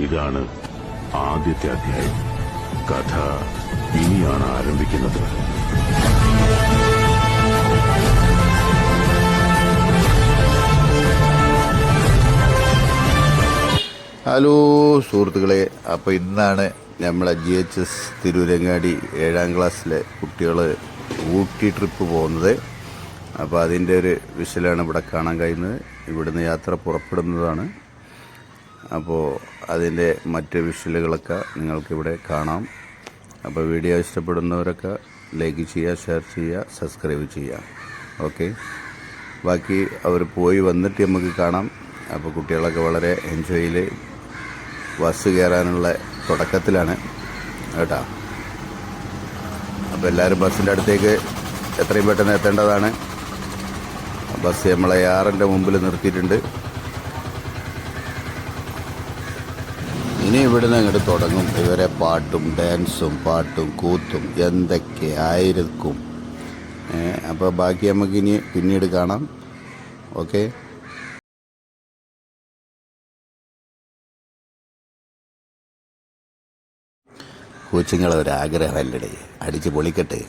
ഇതാണ് ആദ്യത്തെ അധ്യായം. കഥ ഇനിയാണ് ആരംഭിക്കുന്നത്. ഹലോ സുഹൃത്തുക്കളെ, അപ്പോൾ ഇന്നാണ് നമ്മളെ GHS തിരൂരങ്ങാടി 7ാം ക്ലാസ്സിലെ കുട്ടികൾ ഊട്ടി ട്രിപ്പ് പോകുന്നത്. അപ്പോൾ അതിൻ്റെ ഒരു വിഷലാണ് ഇവിടെ കാണാൻ കഴിയുന്നത്. ഇവിടുന്ന് യാത്ര പുറപ്പെടുന്നതാണ്. അപ്പോൾ അതിൻ്റെ മറ്റ് വിഷലുകളൊക്കെ നിങ്ങൾക്കിവിടെ കാണാം. അപ്പോൾ വീഡിയോ ഇഷ്ടപ്പെടുന്നവരൊക്കെ ലൈക്ക് ചെയ്യുക, ഷെയർ ചെയ്യുക, സബ്സ്ക്രൈബ് ചെയ്യുക. ഓക്കെ, ബാക്കി അവർ പോയി വന്നിട്ട് നമുക്ക് കാണാം. അപ്പോൾ കുട്ടികളൊക്കെ വളരെ എൻജോയിൽ ബസ് കയറാനുള്ള തുടക്കത്തിലാണ് കേട്ടോ. അപ്പോൾ എല്ലാവരും ബസ്സിൻ്റെ അടുത്തേക്ക് എത്രയും പെട്ടെന്ന് എത്തേണ്ടതാണ്. ബസ് നമ്മളെ യാറിൻ്റെ മുമ്പിൽ നിർത്തിയിട്ടുണ്ട്. ഇനി ഇവിടുന്ന് അങ്ങോട്ട് തുടങ്ങും ഇവരെ പാട്ടും ഡാൻസും പാട്ടും കൂത്തും എന്തൊക്കെ ആയിരിക്കും. അപ്പോൾ ബാക്കി നമുക്കിനി പിന്നീട് കാണാം. ഓക്കെ, കൊച്ചുങ്ങളെ ഒരാഗ്രഹമല്ലേ, അടിച്ച് പൊളിക്കട്ടെ.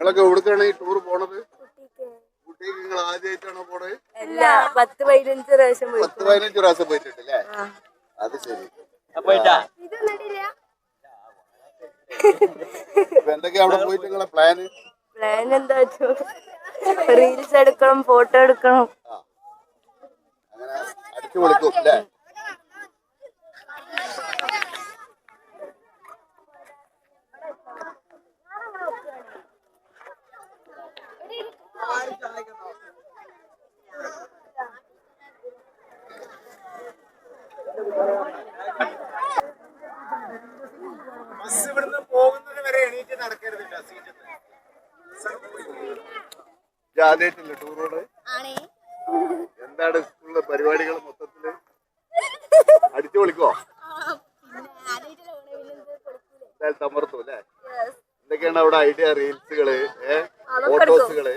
നിങ്ങളൊക്കെ എവിടേക്കാണ് ഈ ടൂർ പോണത്? ഊട്ടിക്ക് നിങ്ങൾ ആദ്യമായിട്ടാണോ പോണത്? 10-15 പ്രാവശ്യം 10-15 പ്രാവശ്യം പോയിട്ടുണ്ടല്ലേ? അത് ശരി. എന്തൊക്കെയാ അവിടെ പോയിട്ട് നിങ്ങളെ പ്ലാൻ എന്താ വെച്ചോ, റീൽസ് എടുക്കണം, ഫോട്ടോ എടുക്കണം. അങ്ങനെ അടിച്ചു പൊളിക്കും അല്ലേ? ബസ് ഇവിടുന്ന് പോകുന്നത് വരെ എണീറ്റ് നടക്കരുതില്ല. ആദ്യമായിട്ടില്ല ടൂറുകള്? എന്താണ് സ്കൂളിലെ പരിപാടികൾ മൊത്തത്തില്? അടിച്ചു പൊളിക്കോ? തമർത്തു അല്ലേ? എന്തൊക്കെയാണ് അവിടെ ഐഡിയ? റീൽസുകള്, ഫോട്ടോസുകള്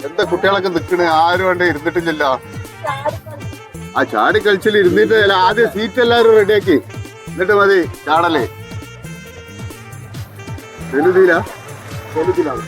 എന്താ കുട്ടികളൊക്കെ നിക്കണേ? ആരും വേണ്ട ഇരുന്നിട്ടില്ലല്ലോ. ആ ചാടി കളിച്ചിൽ ഇരുന്നിട്ട് ആദ്യം സീറ്റ് എല്ലാരും റെഡിയാക്കി എന്നിട്ട് മതി ചാടലേ. വലുതിലാണ്